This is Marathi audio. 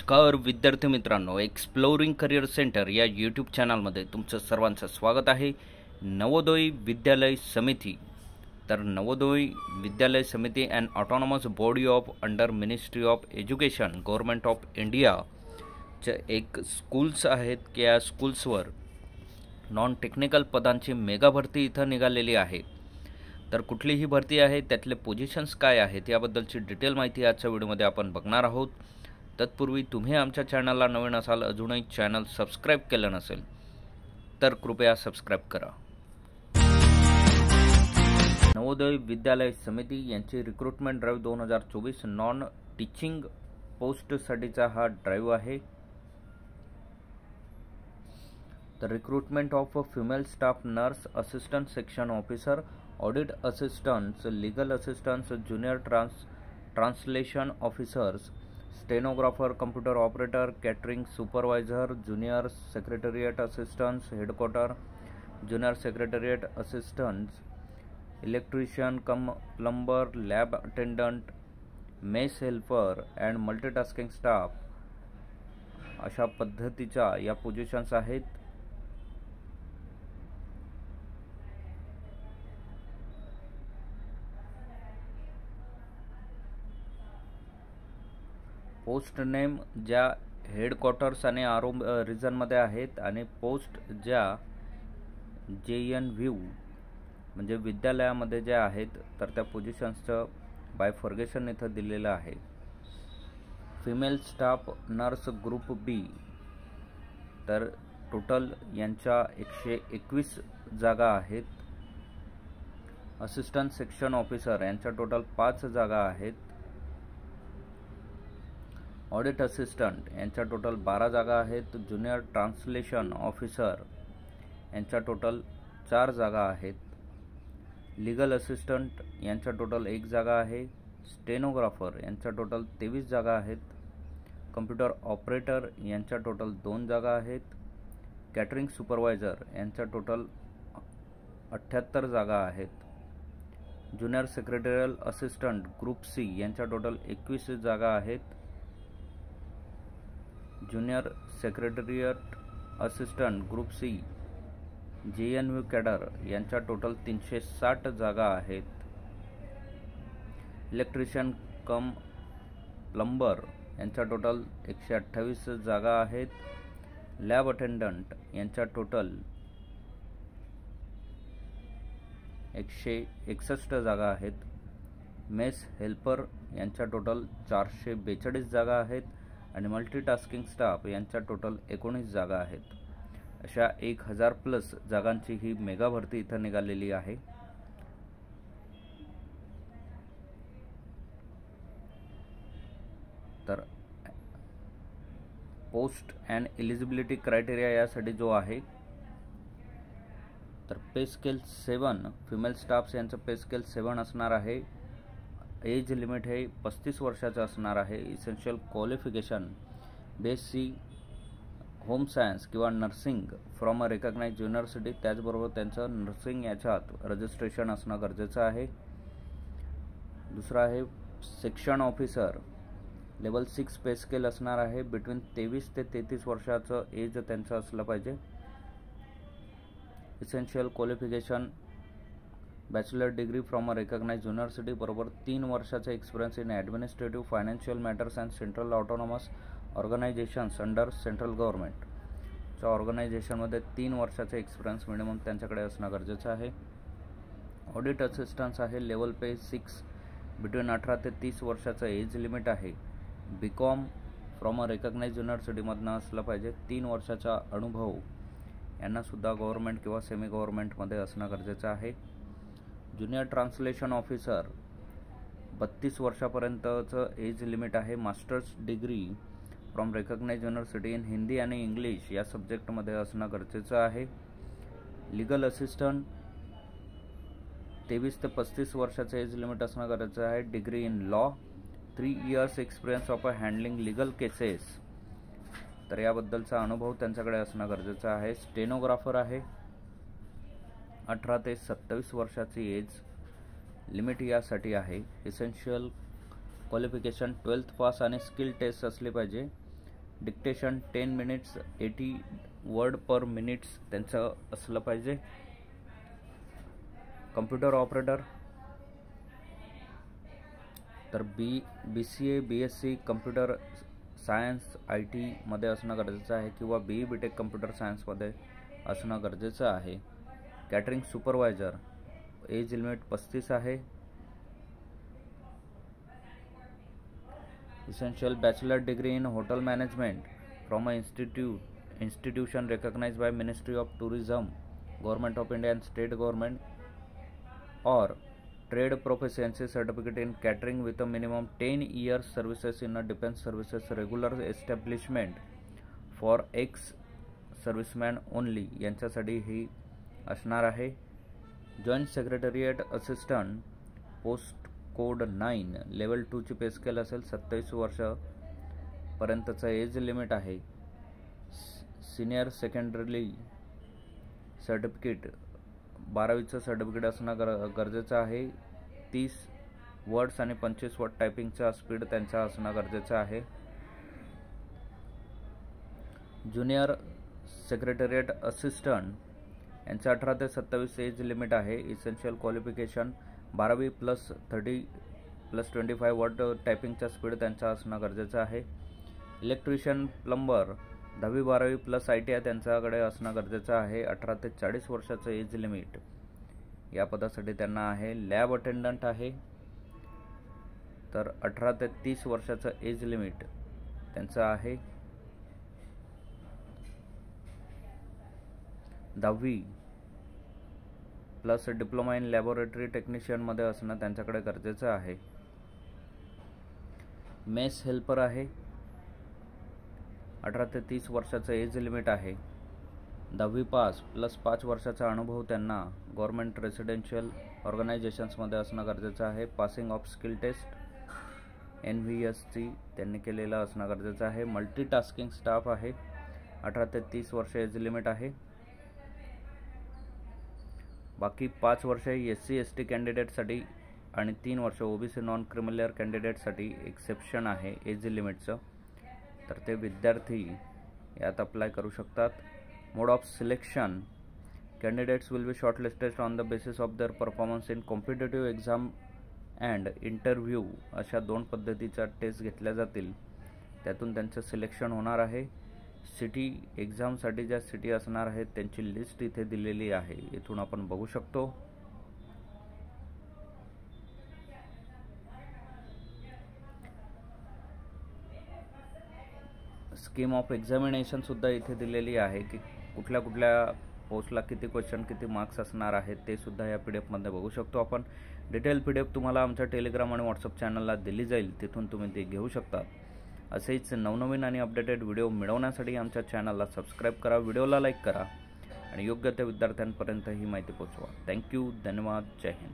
नमस्कार विद्यार्थी मित्रांनो, एक्सप्लोरिंग करिअर सेंटर या यूट्यूब चॅनलमध्ये तुमचं सर्वांचं स्वागत आहे. नवोदय विद्यालय समिती तर नवोदय विद्यालय समिती and autonomous body of under ministry of education government of इंडियाच्या एक स्कूल्स आहेत की या स्कूल्सवर नॉन टेक्निकल पदांची मेगा भरती इथं निघालेली आहे. तर कुठलीही भरती आहे, त्यातले पोझिशन्स काय आहेत याबद्दलची डिटेल माहिती आजच्या व्हिडिओमध्ये आपण बघणार आहोत. तत्पूर्वी तुम्ही आमच्या चॅनलला नवीन असाल, अजूनही चॅनल सबस्क्राईब केलं नसेल तर कृपया सबस्क्राईब करा. नवोदय विद्यालय समिती यांची रिक्रुटमेंट ड्राईव्ह 2024 नॉन टीचिंग पोस्टसाठीचा हा ड्राईव्ह आहे. तर recruitment of female staff nurse, assistant section officer, audit assistants, legal assistants, junior translation officers, stenographer, computer operator, catering supervisor, junior secretariat assistants, headquarter, junior secretariat assistants, electrician come plumber, lab attendant, mess helper and multitasking staff अशा पद्धतीच्या या पोझिशन्स आहेत. पोस्ट नेम ज्या हेडक्वार्टर्स आणि आरो रिजनमध्ये आहेत आणि पोस्ट ज्या JNV म्हणजे विद्यालयामध्ये ज्या आहेत तर त्या पोझिशन्सचं बायफर्गेशन इथं दिलेलं आहे. Female staff nurse group B तर टोटल यांच्या 121 जागा आहेत. असिस्टंट सेक्शन ऑफिसर यांच्या टोटल 5 जागा आहेत. ऑडिट असिस्टंट यांच्या टोटल 12 जागा आहेत. ज्युनियर ट्रान्सलेशन ऑफिसर यांच्या टोटल 4 जागा आहेत. लीगल असिस्टंट यांच्या टोटल 1 जागा आहे. स्टेनोग्राफर यांच्या टोटल 23 जागा आहेत. कम्प्युटर ऑपरेटर यांच्या टोटल 2 जागा आहेत. कॅटरिंग सुपरवायझर यांच्या टोटल 78 जागा आहेत. Junior secretarial assistant group C यांच्या टोटल 21 जागा आहेत. Junior secretariat assistant group C JNV cadre यांच्या टोटल 360 जागा आहेत. इलेक्ट्रिशियन कम प्लंबर यांच्या टोटल 128 जागा आहेत. लॅब अटेंडंट यांच्या टोटल 161 जागा आहेत. मेस हेल्पर यांच्या टोटल 442 जागा आहेत आणि मल्टीटास्किंग स्टाफ यांच्या टोटल 19 जागा आहेत. अशा 1000+ जागांची ही मेगा भरती इथं निघालेली आहे. तर पोस्ट अँड एलिजिबिलिटी क्रायटेरिया यासाठी जो आहे तर पे स्केल 7 फिमेल स्टाफ्स यांचं पे स्केल 7 असणार आहे. एज लिमिट हे 35 वर्षाचं असणार आहे. Essential qualification BSc home science किंवा nursing from a recognised university, त्याचबरोबर त्यांचं नर्सिंग याच्यात रजिस्ट्रेशन असणं गरजेचं आहे. दुसरं आहे सेक्शन ऑफिसर लेवल 6 पे स्केल असणार आहे. बिटवीन 23 ते 33 वर्षाचं एज त्यांचं असलं पाहिजे. Essential qualification bachelor degree from a recognised university बरोबर 3 वर्षाचा experience in administrative, financial matters and central autonomous organizations under central गव्हर्नमेंटच्या ऑर्गनायझेशनमध्ये 3 वर्षाचा एक्सपिरियन्स मिनिमम त्यांच्याकडे असणं गरजेचं आहे. ऑडिट असिस्टंट्स आहे लेवल पे 6 बिटवीन 18 ते 30 वर्षाचं एज लिमिट आहे. BCom फ्रॉम अ रिकग्नाइज्ड युनिव्हर्सिटीमधनं असलं पाहिजे. 3 वर्षाचा अनुभव यांनासुद्धा गव्हर्नमेंट किंवा सेमी गव्हर्नमेंटमध्ये असणं गरजेचं आहे. ज्युनियर ट्रान्सलेशन ऑफिसर 32 वर्षापर्यंतचं एज लिमिट आहे. Masters degree from recognised university in Hindi आणि इंग्लिश या सब्जेक्टमध्ये असणं गरजेचं आहे. लीगल असिस्टंट 23 ते 35 वर्षाचं एज लिमिट असणं गरजेचं आहे. Degree in law, 3 years experience of a handling legal cases तर याबद्दलचा अनुभव त्यांच्याकडे असणं गरजेचं आहे. स्टेनोग्राफर आहे 18 ते 27 वर्षाची एज लिमिट यासाठी आहे. इसेन्शियल क्वालिफिकेशन 12th पास आणि स्किल टेस्ट असली पाहिजे. डिक्टेशन 10 मिनिट्स 80 वर्ड पर मिनिट्स त्यांचं असलं पाहिजे. कम्प्युटर ऑपरेटर तर BCA BSc computer science IT मध्ये असणं गरजेचं आहे किंवा BE BTech कम्प्युटर सायन्समध्ये असणं गरजेचं आहे. कॅटरिंग सुपरवायझर एज लिमिट 35 आहे. Essential bachelor degree in hotel management from a institution recognized by Ministry of Tourism, Government of India and State Government, or trade proficiency certificate in catering with a minimum 10 years services in a defense services regular establishment for ex serviceman only यांच्यासाठी ही असणार आहे. Joint secretariat assistant post code 9 level 2 ची पे स्केल असेल. 27 वर्षापर्यंतचं एज लिमिट आहे. सिनियर सेकंडरी सर्टिफिकेट 12वीचं सर्टिफिकेट असणं गरजेचं आहे. 30 वर्ड्स आणि 25 वर्ड टायपिंगचा स्पीड त्यांचा असणं गरजेचं आहे. ज्युनियर सेक्रेटरिएट असिस्टंट यांचं 18 ते 27 एज लिमिट आहे. इसेन्शियल क्वालिफिकेशन 12वी + 30 + 25 वर्ड टायपिंगचा स्पीड त्यांचा असणं गरजेचं आहे. इलेक्ट्रिशियन प्लंबर 10वी 12वी + ITI त्यांच्याकडे असणं गरजेचं आहे. 18 ते 40 वर्षाचं एज लिमिट या पदासाठी त्यांना आहे. लॅब अटेंडंट आहे तर 18 ते 30 वर्षाचं एज लिमिट त्यांचं आहे. 10वी + डिप्लोमा इन लॅबोरेटरी टेक्निशियनमध्ये असणं त्यांच्याकडे गरजेचं आहे. मेस हेल्पर आहे. 18 ते 30 वर्षाचं एज लिमिट आहे. 10वी पास + 5 वर्षाचा अनुभव त्यांना गव्हर्नमेंट रेसिडेन्शियल ऑर्गनायझेशन्समध्ये असणं गरजेचं आहे. Passing of skill test NVSC त्यांनी केलेलं असणं गरजेचं आहे. मल्टीटास्किंग स्टाफ आहे. 18 ते 30 वर्ष एज लिमिट आहे. बाकी 5 वर्ष SC ST कॅन्डिडेटसाठी आणि 3 वर्ष OBC नॉन क्रिमिनल कॅन्डिडेटसाठी एक्सेप्शन आहे एज लिमिटचं, तर ते विद्यार्थी यात अप्लाय करू शकतात. Mode of selection candidates will be shortlisted on the basis of their performance in competitive exam and interview अशा 2 पद्धतीच्या टेस्ट घेतल्या जातील. त्यातून त्यांचं सिलेक्शन होणार आहे. सिटी एक्झामसाठी ज्या सिटी असणार आहेत त्यांची लिस्ट इथे दिलेली आहे, इथून आपण बघू शकतो. स्कीम ऑफ एक्झामिनेशन सुद्धा इथे दिलेली आहे की कुठल्या कुठल्या पोस्टला किती क्वेश्चन किती मार्क्स असणार आहेत ते सुद्धा या PDF मध्ये बघू शकतो आपण. डिटेल PDF तुम्हाला आमच्या टेलिग्राम आणि व्हॉट्सअप चॅनलला दिली जाईल, तिथून तुम्ही ते घेऊ शकता. असेच नवनवीन आणि अपडेटेड व्हिडिओ मिळवण्यासाठी आमच्या चॅनलला सबस्क्राईब करा, व्हिडिओला लाईक करा आणि योग्य त्या विद्यार्थ्यांपर्यंत ही माहिती पोहोचवा. थँक्यू, धन्यवाद, जय हिंद.